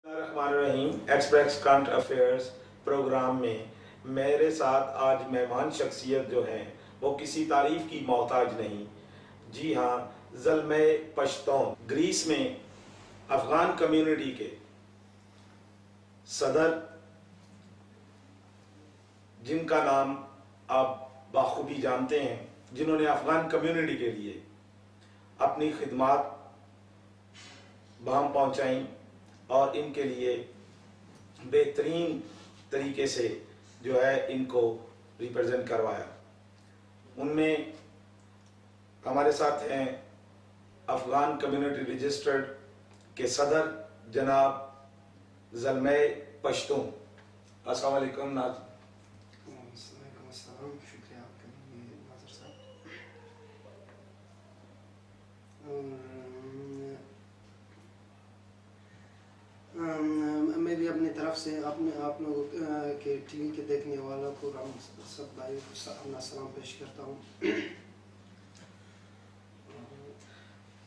الرحمن الرحیم express current affairs programme میں میرے ساتھ آج مہمان شخصیت جو ہیں وہ کسی تعریف کی محتاج نہیں. جی ہاں، زلمے پشتون گریس میں افغان کمیونٹی کے صدر، جن کا نام آپ بخوبی جانتے ہیں، جنہوں نے افغان کمیونٹی کے لیے اپنی خدمات بہم پہنچائیں اور ان کے لیے بہترین طریقے سے جو ہے ان کو ریپرزینٹ کروایا. ان میں ہمارے ساتھ ہیں افغان کمیونٹی رجسٹرڈ کے صدر جناب زلمے پشتون. السلام علیکم ناظرین. وعلیکم السلام. شکریہ آپ کا بھی ناظر صاحب. میں بھی اپنی طرف سے آپ لوگوں کے ٹی وی کے دیکھنے والوں کو ہم سب بھائیوں کو اپنا سلام پیش کرتا ہوں.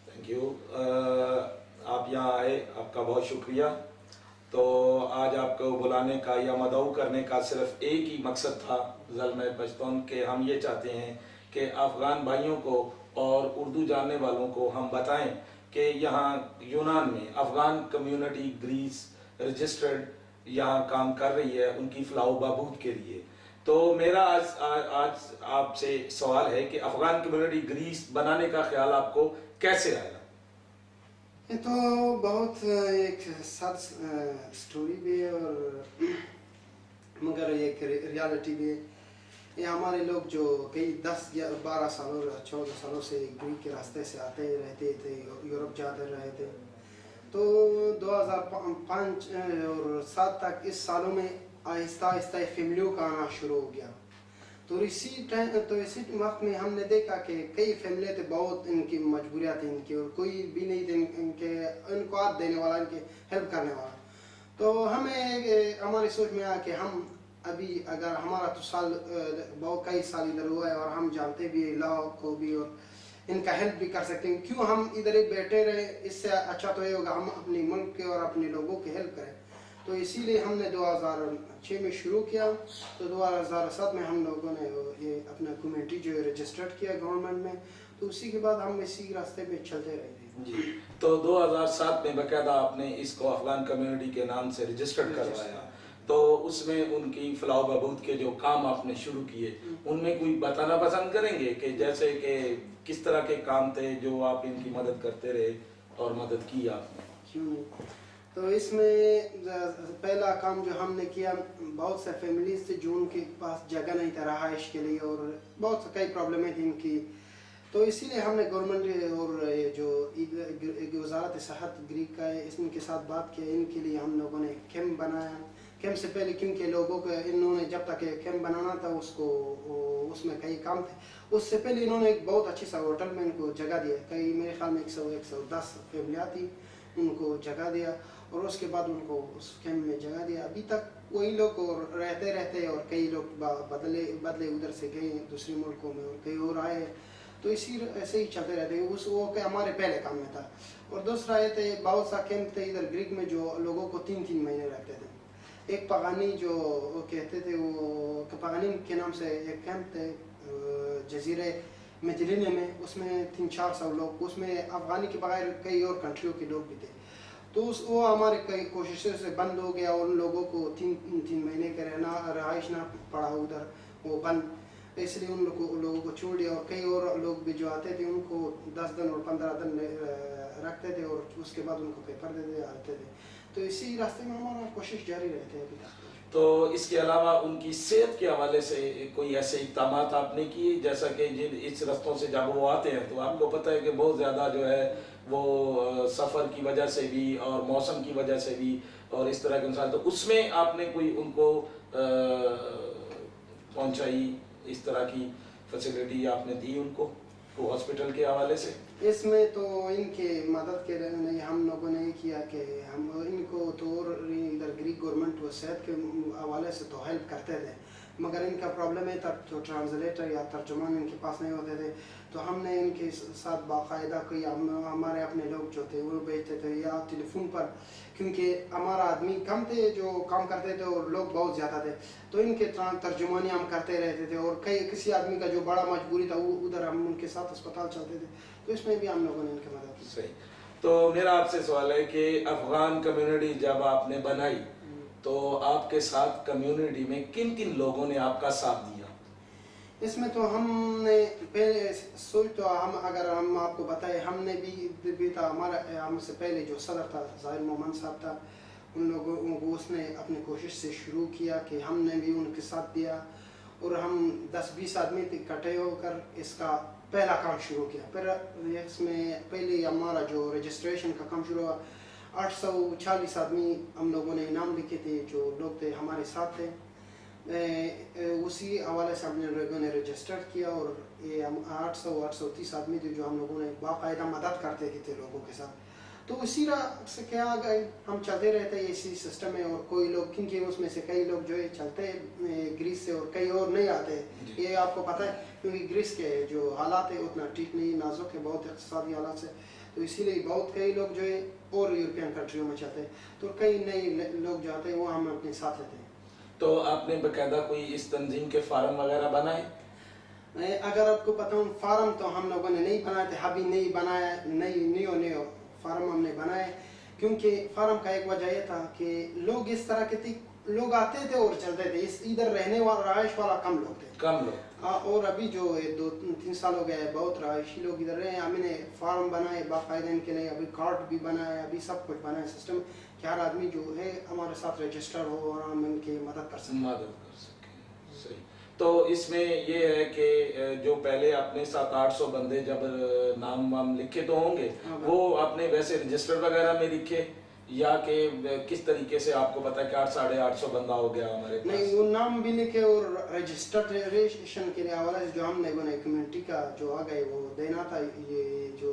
Thank you. آپ یہاں آئے، آپ کا بہت شکریہ. تو آج آپ کو بلانے کا یا مدعو کرنے کا صرف ایک ہی مقصد تھا زلمے پشتون کہ ہم یہ چاہتے ہیں کہ افغان بھائیوں کو اور اردو جاننے والوں کو ہم بتائیں کہ یہاں یونان میں افغان کمیونٹی گریس رجسٹرڈ یہاں کام کر رہی ہے ان کی فلاح و بہبود کے لیے. تو میرا آج آپ سے سوال ہے کہ افغان کمیونٹی گریس بنانے کا خیال آپ کو کیسے آیا؟ یہ تو بہت ایک سچ سٹوری بھی ہے اور مگر ایک ریالٹی بھی ہے. یہ ہمارے لوگ جو کئی 10 یا 12 سالوں 14 سالوں سے گریک کے راستے سے آتے رہتے تھے، یورپ جاتے رہے تھے. تو 2005 اور 7 تک اس سالوں میں آہستہ آہستہ فیملیوں کا آنا شروع ہو گیا. تو اسی وقت میں ہم نے دیکھا کہ کئی فیملیاں تھے، بہت ان کی مجبوریاں تھیں ان کی، اور کوئی بھی نہیں تھے ان کو ہاتھ دینے والا، ان کے ہیلپ کرنے والا. تو ہماری سوچ میں آیا کہ ہم ابھی اگر ہمارا تو بہت کئی سال ادھر ہوا ہے اور ہم جانتے بھی لا کو بھی اور ان کا ہیلپ بھی کر سکتے ہیں، کیوں ہم ادھر ہی بیٹھے رہے؟ اس سے اچھا تو یہ ہوگا ہم اپنے ملک کے اور اپنے لوگوں کی ہیلپ کریں. تو اسی لیے ہم نے 2006 میں شروع کیا. تو 2007 میں ہم لوگوں نے یہ اپنا کمیونٹی جو ہے رجسٹرڈ کیا گورنمنٹ میں. تو اسی کے بعد ہم اسی راستے پہ چلتے رہے تھے. جی، تو 2007 میں باقاعدہ آپ نے اس کو افغان کمیونٹی کے نام سے رجسٹرڈ کروایا. تو اس میں ان کی فلاح و بہبود کے جو کام آپ نے شروع کیے ان میں کوئی بتانا پسند کریں گے کہ جیسے کہ کس طرح کے کام تھے جو آپ ان کی مدد کرتے رہے اور مدد کی آپ نے؟ کیوں نہیں. تو اس میں پہلا کام جو ہم نے کیا، بہت سے فیملیز تھے جو ان کے پاس جگہ نہیں تھا رہائش کے لیے اور بہت سے کئی پرابلمیں تھیں ان کی. تو اسی لیے ہم نے گورنمنٹ اور جو وزارت صحت گریک کا ہے اس کے ساتھ بات کیا. ان کے لیے ہم لوگوں نے کیمپ بنایا. کیمپ سے پہلے کیونکہ لوگوں کو انہوں نے جب تک کیمپ بنانا تھا اس میں کئی کام تھے، اس سے پہلے انہوں نے ایک بہت اچھی سا ہوٹل میں ان کو جگہ دیا. کئی میرے خیال میں 110 فیملیاں تھیں، ان کو جگہ دیا اور اس کے بعد ان کو اس کیمپ میں جگہ دیا. ابھی تک وہی لوگ رہتے اور کئی لوگ بدلے ادھر سے گئے دوسرے ملکوں میں اور کئی اور آئے. تو ایسے ہی چلتے رہتے ہیں. وہ کہ ہمارے پہلے کام میں تھا. اور دوسرا یہ تھے بہت سا کیمپ تھے ادھر گریک میں جو لوگوں کو 3 مہینے رکھتے تھے. ایک پاغانی جو کہتے تھے، وہ پاغانی کے نام سے ایک کیمپ تھے جزیرے میڈیٹرینین میں. اس میں 300-400 لوگ، اس میں افغانی کے بغیر کئی اور کنٹریوں کے لوگ بھی تھے. تو وہ ہمارے کئی کوششوں سے بند ہو گیا. ان لوگوں کو 3 مہینے کا رہائش نہ پڑا ادھر، وہ بند. اس لیے ان لوگوں کو چھوڑ دیا. اور کئی اور لوگ بھی جو آتے تھے ان کو 10 دن اور 15 دن رکھتے تھے اور اس کے بعد ان کو پیپر دیتے آتے تھے. تو اسی راستے میں ہمارا کوشش جاری رہتے ہیں ابھی تک. تو اس کے علاوہ ان کی صحت کے حوالے سے کوئی ایسے اقدامات آپ نے کیے؟ جیسا کہ اس رستوں سے جب وہ آتے ہیں تو آپ کو پتہ ہے کہ بہت زیادہ جو ہے وہ سفر کی وجہ سے بھی اور موسم کی وجہ سے بھی اور اس طرح کے مسائل، تو اس میں آپ نے کوئی ان کو پہنچائی اس طرح کی فیسلٹی آپ نے دی ان کو ہاسپٹل کے حوالے سے؟ اس میں تو ان کے مدد کے لیے ہم لوگوں نے یہ کیا کہ ہم ان کو تو ادھر گریک گورنمنٹ و صحت کے حوالے سے تو ہیلپ کرتے تھے، मगर इनका प्रॉब्लम है तब तो ट्रांसलेटर या तर्जुमान इनके पास नहीं होते थे, तो हमने इनके साथ बाकायदा कोई हमारे अपने लोग जो थे वो भेजते थे या टेलीफोन पर, क्योंकि हमारा आदमी कम थे जो काम करते थे और लोग बहुत ज़्यादा थे, तो इनके तर्जुमानी हम करते रहते थे। और कई किसी आदमी का जो बड़ा मजबूरी था वो उधर हम उनके साथ अस्पताल चलते थे, तो इसमें भी हम लोगों ने इनकी मदद की। सही। तो मेरा आपसे सवाल है कि अफगान कम्युनिटी जब आपने बनाई तो आपके साथ कम्युनिटी में किन किन लोगों ने आपका साथ दिया? इसमें तो हमने पहले सोच तो हम अगर हम आपको बताए हमने भी था, हमारा हमसे पहले जो सदर था ज़ाहिर मोहम्मद साहब था, उन लोगों को उसने अपनी कोशिश से शुरू किया कि हमने भी उनके साथ दिया और हम 10-20 आदमी इकट्ठे होकर इसका पहला काम शुरू किया। फिर इसमें पहले हमारा जो रजिस्ट्रेशन का काम शुरू हुआ, 840 आदमी हम लोगों ने नाम लिखे थे जो लोग थे हमारे साथ थे, उसी हवाले से हमने लोगों ने रजिस्टर किया और ये 830 आदमी थे जो हम लोगों ने बाकायदा मदद करते थे लोगों के साथ। तो उसी राह से क्या गए हम चलते रहते हैं इसी सिस्टम में। और कोई लोग क्योंकि उसमें से कई लोग जो है चलते हैं ग्रीस से और कई और नहीं आते, ये आपको पता है, क्योंकि ग्रीस के जो हालात है उतना ठीक नहीं, नाजुक है बहुत इक़्तिसादी हालात से, तो इसीलिए बहुत कई लोग जो है और यूरोपियन कंट्रियों में चलते हैं, तो कई नए लोग जाते हैं वो हम अपने साथ लेते हैं। तो आपने बकायदा कोई इस तंजीम के फार्म वगैरह बनाए? अगर आपको बताऊं फार्म तो हम लोगों ने नहीं बनाए थे, अभी नहीं बनाया, नई फार्म हमने बनाए, क्योंकि फार्म का एक वजह यह था कि लोग इस तरह के लोग आते थे और चलते थे, इधर रहने वाला रहायश वाला कम लोग थे, कम लोग। और अभी जो 2-3 साल हो गए बहुत रहायशी लोग इधर रहे। हमने फार्म बनाए बाकायदा इनके लिए, अभी कार्ड भी बनाया, अभी सब कुछ बनाया सिस्टम कि हर आदमी जो है हमारे साथ रजिस्टर हो और हम इनकी मदद कर सकें। सही। तो इसमें ये है कि जो पहले अपने 700-800 बंदे जब नाम वाम लिखे तो होंगे, वो आपने वैसे रजिस्टर वगैरह में लिखे या कि किस तरीके से आपको पता है कि 800-850 बंदा हो गया हमारे पास? नहीं, वो नाम भी लिखे और रजिस्ट्रेशन के हवाले से जो हमने कम्युनिटी का जो आ गए वो देना था, ये जो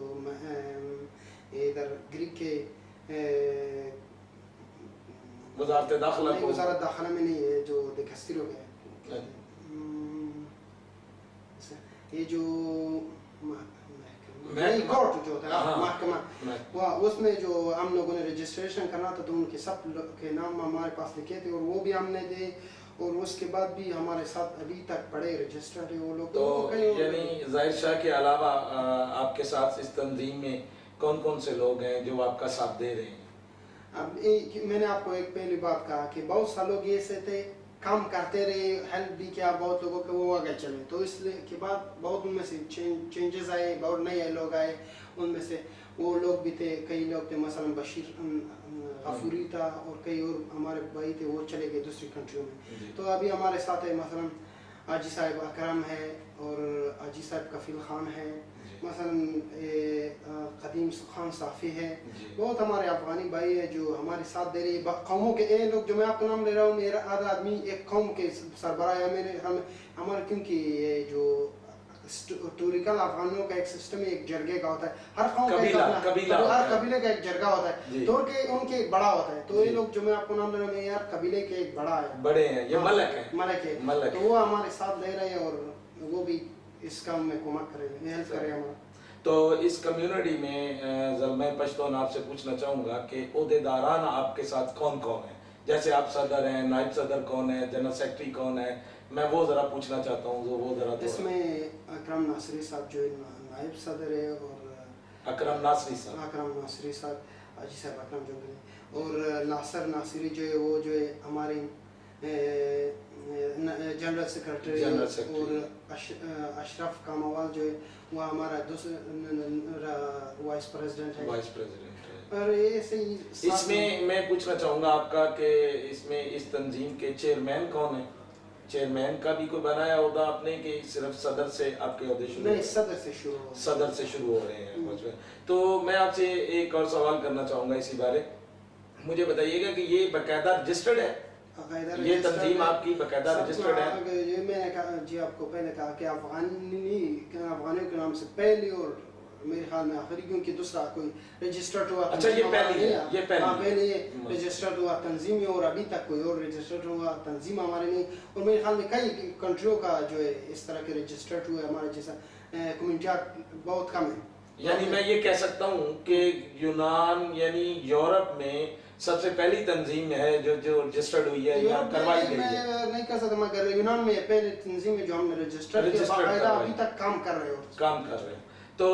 इधर ग्रीक के वज़ारत दाखिला में नहीं है जो देखस्तिर हो गया, ये जो कोर्ट जो था महकमा, उसमें जो हम लोगों ने रजिस्ट्रेशन करना था तो उनके सब के नाम हमारे पास लिखे थे और वो भी हमने दे, और उसके बाद भी हमारे साथ अभी तक पड़े रजिस्टर्ड है वो लोग। तो यानी ज़ाहिर शाह के अलावा आपके साथ इस तंजीम में कौन कौन से लोग हैं जो आपका साथ दे रहे हैं? अब मैंने आपको एक पहली बात कहा कि बहुत सारे लोग ये से थे, काम करते रहे, हेल्प भी किया बहुत लोगों को, वो आगे चले, तो इसलिए के बाद बहुत उनमें से चेंजेस आए, बहुत नए लोग आए, उनमें से वो लोग भी थे, कई लोग थे मसलन बशीर गफूरी था और कई और हमारे भाई थे वो चले गए दूसरी कंट्रियों में। तो अभी हमारे साथ है मसलन हाजी साहब अकरम है और हाजी साहब कफील खान है, मसलन क़दीम खान साफ़ी है, बहुत हमारे अफ़गानी भाई है जो हमारे साथ दे रहे कौमों के ये लोग जो मैं आपका नाम ले रहा हूँ, मेरा आधा आदमी एक कौम के सरबराह है मेरे हमारे, क्योंकि ये जो हिस्टोरिकल अफगानों का एक सिस्टम एक जरगे का होता है, हर कौम का हर कबीले का एक जरगा होता है, तो उनके एक बड़ा होता है, तो ये लोग जो मैं आपको नाम ले रहा हूँ यार कबीले के एक बड़ा है, बड़े हैं, ये मलक है, तो वो हमारे साथ ले रहे हैं और वो भी इस काम में कोमक करेंगे, हेल्प करें हमारा। तो इस कम्युनिटी में मैं पश्तून आपसे पूछना चाहूँगा कि ओहदेदारान आपके साथ कौन कौन है? जैसे आप सदर हैं, नायब सदर कौन है, जनरल सेक्रेटरी कौन है, मैं वो ज़रा पूछना चाहता हूँ, वो ज़रा। इसमें अकरम नासरी साहब जो नायब सदर है और अकरम नासरी साहब हाजी साहब अकरम जो है, और नासर नासरी जो है वो जो है हमारे जनरल सेक्रेटरी, और अशरफ कामावाल जो है वो हमारा दूसरा वाइस प्रेसिडेंट है। और ये इसमें मैं पूछना चाहूँगा आपका कि इसमें इस तंजीम के चेयरमैन कौन है? चेयरमैन का भी कोई बनाया होगा आपने कि सिर्फ सदर से आपके अहदे शुरू? नहीं, सदर से शुरू हो रहे हैं। तो मैं आपसे एक और सवाल करना चाहूँगा इसी बारे, मुझे बताइएगा कि ये बाकायदा रजिस्टर्ड है, ये तंजीम आपकी बाकायदा रजिस्टर्ड है? ये मैंने कहा जी आपको पहले कहा कि अफगानियों के नाम से पहली और मेरे ख्याल में आखिरी, क्योंकि दूसरा कोई रजिस्टर्ड हुआ अच्छा ये पहली है, ये पहली हाँ पहले ये रजिस्टर्ड हुआ तंजीम और अभी तक कोई और रजिस्टर्ड हुआ तंजीम हमारे नहीं। और मेरे ख्याल में कई कंट्रियों का जो है इस तरह के रजिस्टर्ड हुए, हमारे जैसा कम्युनिटियाँ बहुत कम है। यानी मैं ये कह सकता हूँ कि यूनान यानी यूरोप में सबसे पहली तंजीम है जो रजिस्टर्ड हुई है या करवाई गई है। मैं नहीं कह सकता, मगर यूनान में पहले तंजीम है जो हमने रजिस्टर्ड किया, बाकायदा अभी तक काम कर रहे हो। तो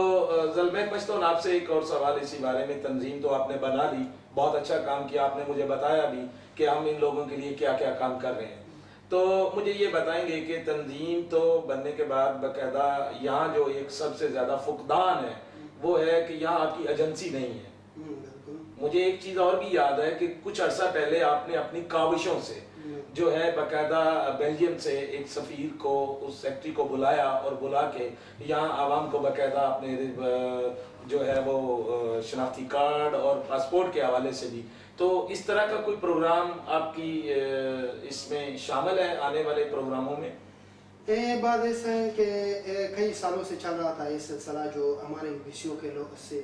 मैं पूछता हूँ आपसे एक और सवाल इसी बारे में। तंजीम तो आपने बना ली, बहुत अच्छा काम किया, आपने मुझे बताया भी कि हम इन लोगों के लिए क्या क्या काम कर रहे हैं। तो मुझे ये बताएंगे कि तंजीम तो बनने के बाद बाकायदा यहाँ जो एक सबसे ज़्यादा फुकदान है वो है कि यहाँ आपकी एजेंसी नहीं है। मुझे एक चीज़ और भी याद है कि कुछ अर्सा पहले आपने अपनी काविशों से जो है बाकायदा बेल्जियम से एक सफ़ीर को, उस सेक्रेटरी को बुलाया और बुला के यहाँ आवाम को बाकायदा अपने जो है वो शनाख्ती कार्ड और पासपोर्ट के हवाले से भी, तो इस तरह का कोई प्रोग्राम आपकी इसमें शामिल है आने वाले प्रोग्रामों में? ये बात ऐसा है कि कई सालों से चल रहा था ये सिलसिला, जो हमारे एम्बेसियों के लोग से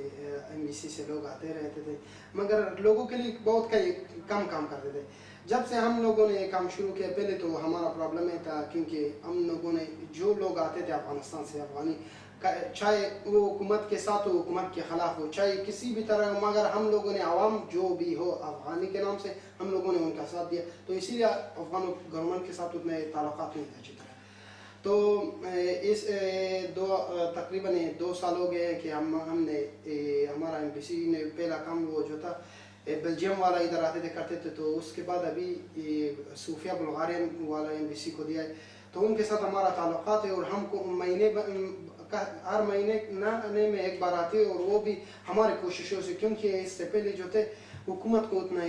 एम्बेसी से लोग आते रहते थे, मगर लोगों के लिए बहुत कई कम काम करते थे। जब से हम लोगों ने ये काम शुरू किया, पहले तो हमारा प्रॉब्लम ये था क्योंकि हम लोगों ने जो लोग आते थे अफगानिस्तान से, अफगानी चाहे वो हुकूमत के साथ हो, हुकूमत के खिलाफ हो, चाहे किसी भी तरह, मगर हम लोगों ने आवाम जो भी हो अफगानी के नाम से हम लोगों ने उनका साथ दिया। तो इसीलिए अफगान गवर्नमेंट के साथ उतने ताल्लुकात नहीं थे अच्छी तरह। तो इस तकरीबन 2 साल हो गए कि हमने हमारा एम्बेसी ने पहला काम वो जो था बेल्जियम वाला इधर आते थे करते थे, तो उसके बाद अभी सूफिया बुल्गारियन वाला एम्बेसी को दिया है। तो उनके साथ हमारा ताल्लुकात है और हमको हर महीने आने में एक बार आते हैं, और वो भी हमारे कोशिशों से, क्योंकि इससे पहले जो थे हुकूमत को उतना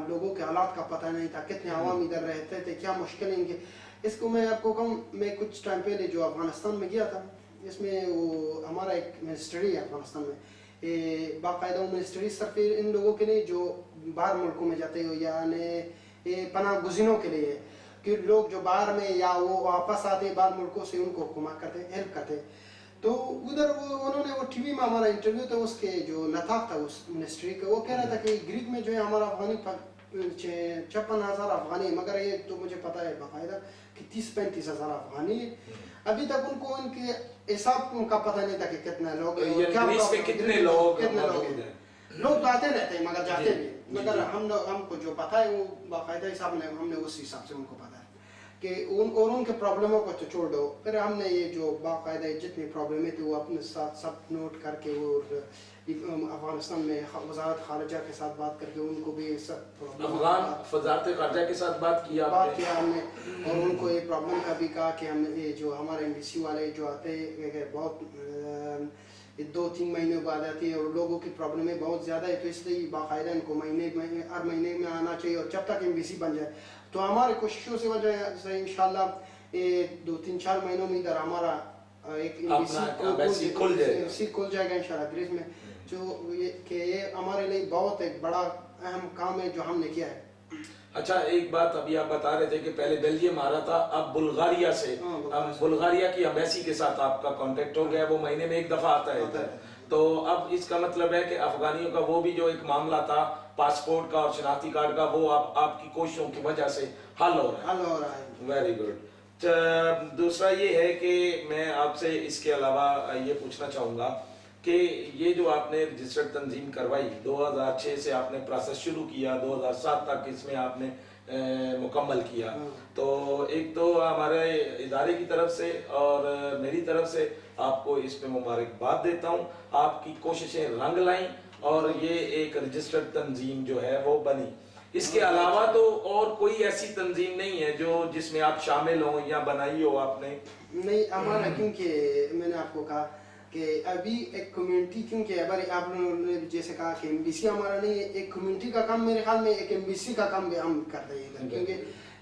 लोगों के हालात का पता नहीं था, कितने आवाम इधर रहते थे, क्या मुश्किलें इनके। इसको मैं आपको कहूँ, मैं कुछ टाइम पहले जो अफगानिस्तान में गया था, इसमें वो हमारा एक मिनिस्ट्री है अफगानिस्तान में, बाकायदा मिनिस्ट्री सिर्फ इन लोगों के लिए जो बाहर मुल्कों में जाते हो, यानी पनाह गुज़ीनों के लिए, कि लोग जो बाहर में या वो वापस आते बाहर मुल्कों से, उनको हुकूमत करते, हेल्प करते। तो उधर उन्होंने वो टीवी में हमारा इंटरव्यू था, उसके जो नताक था उस मिनिस्ट्री का, वो कह रहा था कि ग्रीक में जो है हमारा अफगानी 56,000 अफगानी है, मगर ये तो मुझे पता है बाकायदा कि 30-35 हज़ार अफगानी है। अभी तक उनको इनके हिसाब उनका पता नहीं था कि कितने लोग कितने लोग लोग तो आते रहते हैं मगर जाते भी, मगर हमको जो पता है वो बाकायदा हिसाब में हमने उस हिसाब से उनको पता है कि उनके प्रॉब्लमों को तो छोड़ दो। फिर हमने ये जो बाकायदा जितनी प्रॉब्लम थी वो अपने साथ सब नोट करके, वो अफगानिस्तान में वजारत खारजा के साथ बात करके उनको भी सब वजारत खारजा के साथ बात किया हमने, और उनको ये प्रॉब्लम का भी कहा कि हम ये जो हमारे एम्बेसी वाले जो आते हैं बहुत 2-3 महीने बाद आती है और लोगों की प्रॉब्लमें बहुत ज़्यादा है, तो इसलिए बाकायदा इनको हर महीने में आना चाहिए, और जब तक एम्बेसी बन जाए तो हमारे कोशिशों से वजह से इंशाल्लाह 2-3-4 महीनों में इधर हमारा एक एम्बेसी खुल जाएगा इंशाल्लाह ग्रीस में, जो ये हमारे लिए बहुत एक बड़ा अहम काम है जो हमने किया है। अच्छा, एक बात अभी आप बता रहे थे कि पहले बेल्जियम आ रहा था, अब बुल्गारिया से, अब बुल्गारिया की एम्बेसी के साथ आपका कांटेक्ट हो गया, वो महीने में एक दफा आता है। तो अब इसका मतलब है कि अफगानियों का वो भी जो एक मामला था पासपोर्ट का और शनाख्ती कार्ड का, वो आपकी कोशिशों की वजह से हल हो रहा है। Very good. दूसरा ये है कि मैं आपसे इसके अलावा ये पूछना चाहूँगा कि ये जो आपने रजिस्टर्ड तंजीम करवाई 2006 से आपने प्रोसेस शुरू किया, 2007 तक इसमें आपने मुकम्मल किया, तो एक तो हमारे इदारे की तरफ से और मेरी तरफ से आपको इस पे मुबारकबाद देता हूँ। आपकी कोशिशें रंग लाईं और ये एक रजिस्टर्ड तंजीम जो है वो बनी। इसके अलावा तो और कोई ऐसी तंजीम नहीं है जो जिसमें आप शामिल हो या बनाई हो आपने? नहीं, हमारा क्योंकि मैंने आपको कहा कि अभी एक कम्युनिटी, क्योंकि अगर आप लोगों ने जैसे कहा कि एम्बेसी हमारा नहीं है, एक कम्युनिटी का काम मेरे ख्याल में एक एम्बेसी का काम भी हम करते हैं इधर, क्योंकि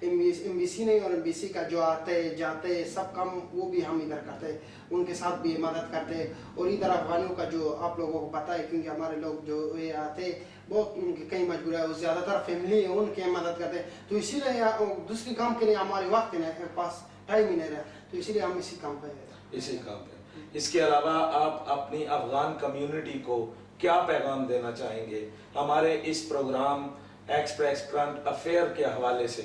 एम्बेसी नहीं और एम्बेसी का जो आते जाते सब काम वो भी हम इधर करते हैं, उनके साथ भी मदद करते हैं। और इधर अफगानियों का जो आप लोगों को पता है, क्योंकि हमारे लोग जो ये आते बहुत उनकी कई मजबूरी है, ज़्यादातर फैमिली है उनके मदद करते हैं, तो इसीलिए दूसरी काम के लिए हमारे वक्त पास टाइम ही नहीं रहा, तो इसीलिए हम इसी काम पे اس کے علاوہ آپ اپنی افغان کمیونٹی کو کیا پیغام دینا چاہیں گے؟ ہمارے اس پروگرام ایکسپریس کرنٹ افیئر کے حوالے سے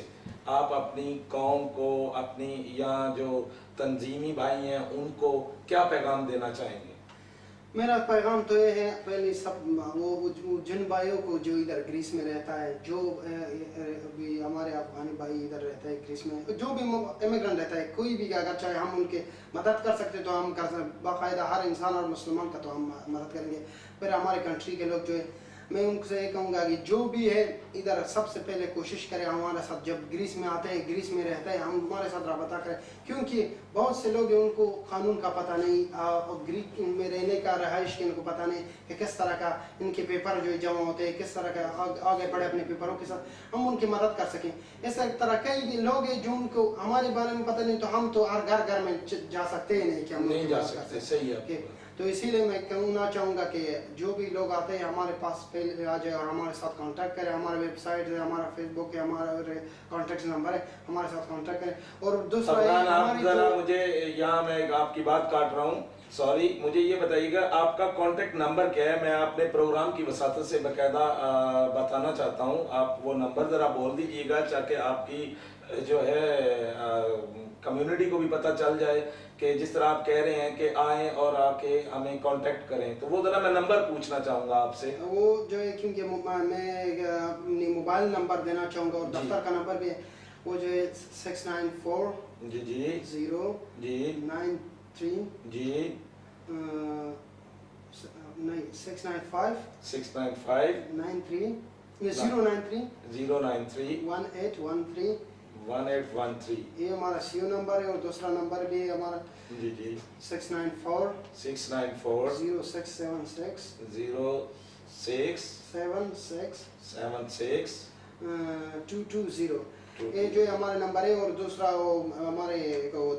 آپ اپنی قوم کو، اپنی یہاں جو تنظیمی بھائی ہیں ان کو کیا پیغام دینا چاہیں گے؟ میرا پیغام تو یہ ہے، پہلے سب وہ جن بھائیوں کو جو ادھر گریس میں رہتا ہے، جو بھی ہمارے افغانی بھائی ادھر رہتا ہے گریس میں، جو بھی امیگرنٹ رہتا ہے، کوئی بھی اگر چاہے ہم ان کے مدد کر سکتے تو ہم کر سکتے، باقاعدہ ہر انسان اور مسلمان کا تو ہم مدد کریں گے۔ پھر ہمارے کنٹری کے لوگ جو ہے، میں ان سے یہ کہوں گا کہ جو بھی ہے ادھر سب سے پہلے کوشش کرے ہمارے ساتھ، جب گریس میں آتے ہیں، گریس میں رہتا ہے، ہم ہمارے ساتھ رابطہ کریں، کیونکہ بہت سے لوگ ہیں ان کو قانون کا پتہ نہیں، اور گریس میں رہنے کا، رہائش کے ان کو پتہ نہیں کہ کس طرح کا ان کے پیپر جو جمع ہوتے ہیں، کس طرح کا آگے بڑھے اپنے پیپروں کے ساتھ، ہم ان کی مدد کر سکیں۔ اس طرح کئی لوگ ہیں جو ان کو ہمارے بارے میں پتہ نہیں، تو ہم تو ہر گھر میں جا سکتے ہی نہیں کہ ہم نہیں جا سکتے، صحیح ہے۔ تو اسی لیے میں کہنا چاہوں گا کہ جو بھی لوگ آتے ہیں ہمارے پاس پہلے آ جائے اور ہمارے ساتھ کانٹیکٹ کریں، ہمارے ویب سائٹ ہے، ہمارا فیس بک ہے، ہمارا کانٹیکٹ نمبر ہے، ہمارے ساتھ کانٹیکٹ کریں۔ اور دوسرا افغان، آپ ذرا مجھے یہاں میں آپ کی بات کاٹ رہا ہوں، سوری، مجھے یہ بتائیے گا آپ کا کانٹیکٹ نمبر کیا ہے؟ میں اپنے پروگرام کی وساطت سے باقاعدہ بتانا چاہتا ہوں، آپ وہ نمبر ذرا بول دیجیے گا تاکہ آپ کی جو ہے کمیونٹی کو بھی پتہ چل جائے کہ جس طرح آپ کہہ رہے ہیں کہ آئیں اور آ کے ہمیں کانٹیکٹ کریں، تو وہ ذرا میں نمبر پوچھنا چاہوں گا آپ سے۔ وہ جو ہے کیونکہ میں اپنی موبائل نمبر دینا چاہوں گا اور دفتر کا نمبر بھی ہے، وہ جو ہے 694 جی جی 0 جی 93 جی نہیں 695 695 93 093 093 1813 1813 یہ ہمارا سیو نمبر ہے، اور دوسرا نمبر بھی ہے ہمارا جی جی 694 694 0676 06 76 76 220 یہ جو ہمارے نمبر ہے، اور دوسرا وہ ہمارے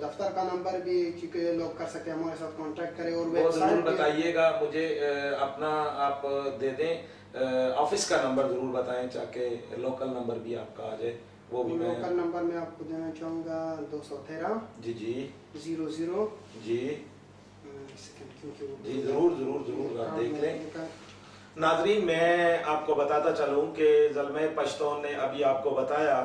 دفتر کا نمبر بھی کیونکہ لوگ کر سکتے ہیں ہمارے ساتھ کانٹیکٹ کریں، اور وہ ضرور بتائیے گا مجھے، اپنا آپ دے دیں آفس کا نمبر ضرور بتائیں تاکہ لوکل نمبر بھی آپ کا آ جائے، وہ بھی میں لوکل نمبر میں آپ کو دینا چاہوں گا 213 جی جی 00 جی جی ضرور ضرور ضرور آپ دیکھ لیں۔ ناظرین، میں آپ کو بتاتا چلوں کہ زلمہ پشتون نے ابھی آپ کو بتایا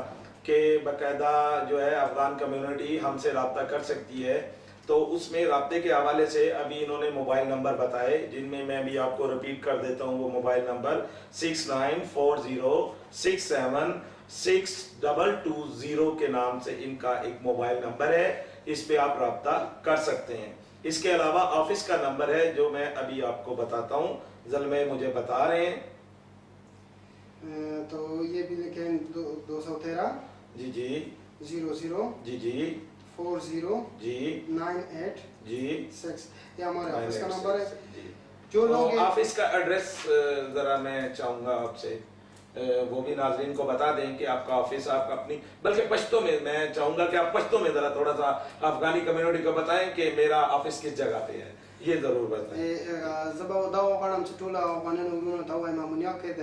کہ باقاعدہ جو ہے افغان کمیونٹی ہم سے رابطہ کر سکتی ہے، تو اس میں رابطے کے حوالے سے ابھی انہوں نے موبائل نمبر بتائے، جن میں میں بھی آپ کو ریپیٹ کر دیتا ہوں۔ وہ موبائل نمبر 6940676220 کے نام سے ان کا ایک موبائل نمبر ہے، اس پہ آپ رابطہ کر سکتے ہیں۔ اس کے علاوہ آفس کا نمبر ہے جو میں ابھی آپ کو بتاتا ہوں، زلمے مجھے بتا رہے ہیں، تو یہ بھی لکھیں 213 جی جی 00 جی جی 40 جی 98 جی 6 یہ ہمارے آفس کا 986 نمبر ہے۔ جی۔ جو لوگ آفس کا ایڈریس ذرا میں چاہوں گا آپ سے وہ بھی ناظرین کو بتا دیں کہ آپ کا آفس، آپ اپنی، بلکہ پشتو میں میں چاہوں گا کہ آپ پشتو میں ذرا تھوڑا سا افغانی کمیونٹی کو بتائیں کہ میرا آفس کس جگہ پہ ہے، یہ ضرور بتائیں۔ زبا دا غواړم چې ټول افغانانو وروڼو ته ووایم امونیا کې د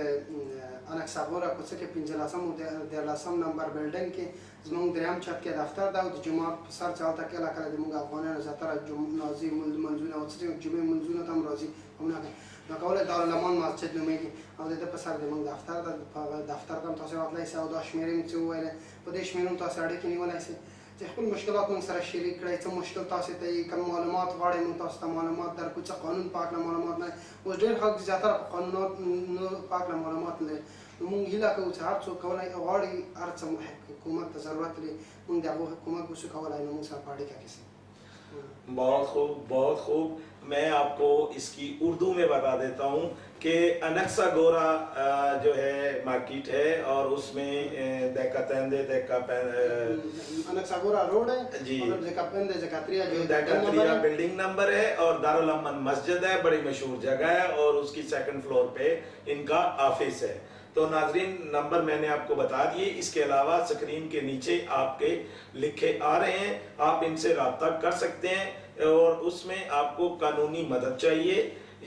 انکساغوره کوڅه کې 15 دیارلسم نمبر بلډینګ کې زموږ دریم چھت کې دفتر ده، او د جمعات په سر چې هلته کله کله زموږ افغانانو زیاتره راځي منځونه او څه جمعې منځونو ته هم راځي همدغه نو کولی دارالامان مسجد نومیږي، او د ده په سر زموږ دفتر ده، په هغه دفتر ته هم تاسو راتلی سئ، او دا شمېرې مې څه وویلې، په دې شمېرو تاسو اړیکې نیولی سئ چې خپل مشکلات موږ سره شریک کړئ، څه مشکل تاسو ته یې، کوم معلومات غواړئ موږ تاسو ته معلومات درکړو، څه قانون په هکله معلومات نه، اوس ډېر خلک زیاتره په قانونو په هکله معلومات نه لري، نو موږ هیله کوو چې هر څوک کولی غواړي هر څه حکومت ته ضرورت لري، موږ د هغو حکومت به شو کولی نو موږ سره په اړیکه کې سئ۔ بہت خوب بہت خوب، میں آپ کو اس کی اردو میں بتا دیتا ہوں کہ انکسا گورا جو ہے مارکیٹ ہے، اور اس میں دیکا تیندے دیکا انکسا گورا روڈ ہے جی، اور دیکا پندے دیکاتریا جو دیکاتریا بلڈنگ نمبر ہے، اور دارالامن مسجد ہے، بڑی مشہور جگہ ہے، اور اس کی سیکنڈ فلور پہ ان کا آفس ہے۔ تو ناظرین نمبر میں نے آپ کو بتا دیے، اس کے علاوہ سکرین کے نیچے آپ کے لکھے آ رہے ہیں، آپ ان سے رابطہ کر سکتے ہیں، اور اس میں آپ کو قانونی مدد چاہیے،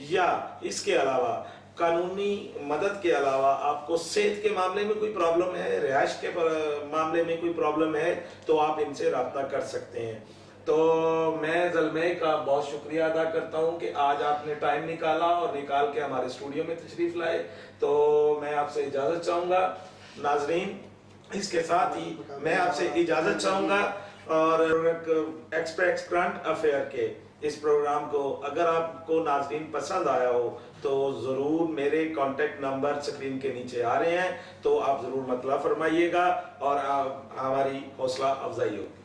یا اس کے علاوہ قانونی مدد کے علاوہ آپ کو صحت کے معاملے میں کوئی پرابلم ہے، رہائش کے معاملے میں کوئی پرابلم ہے، تو آپ ان سے رابطہ کر سکتے ہیں۔ تو میں زلمے کا بہت شکریہ ادا کرتا ہوں کہ آج آپ نے ٹائم نکالا اور نکال کے ہمارے اسٹوڈیو میں تشریف لائے. تو میں آپ سے اجازت چاہوں گا. ناظرین اس کے ساتھ ہی میں آپ سے اجازت چاہوں گا اور ایکسپریس کرنٹ افیئر کے اس پروگرام کو اگر آپ کو ناظرین پسند آیا ہو تو ضرور میرے کانٹیکٹ نمبر سکرین کے نیچے آ رہے ہیں, تو آپ ضرور مطلع فرمائیے گا اور ہماری حوصلہ افزائی ہوگی.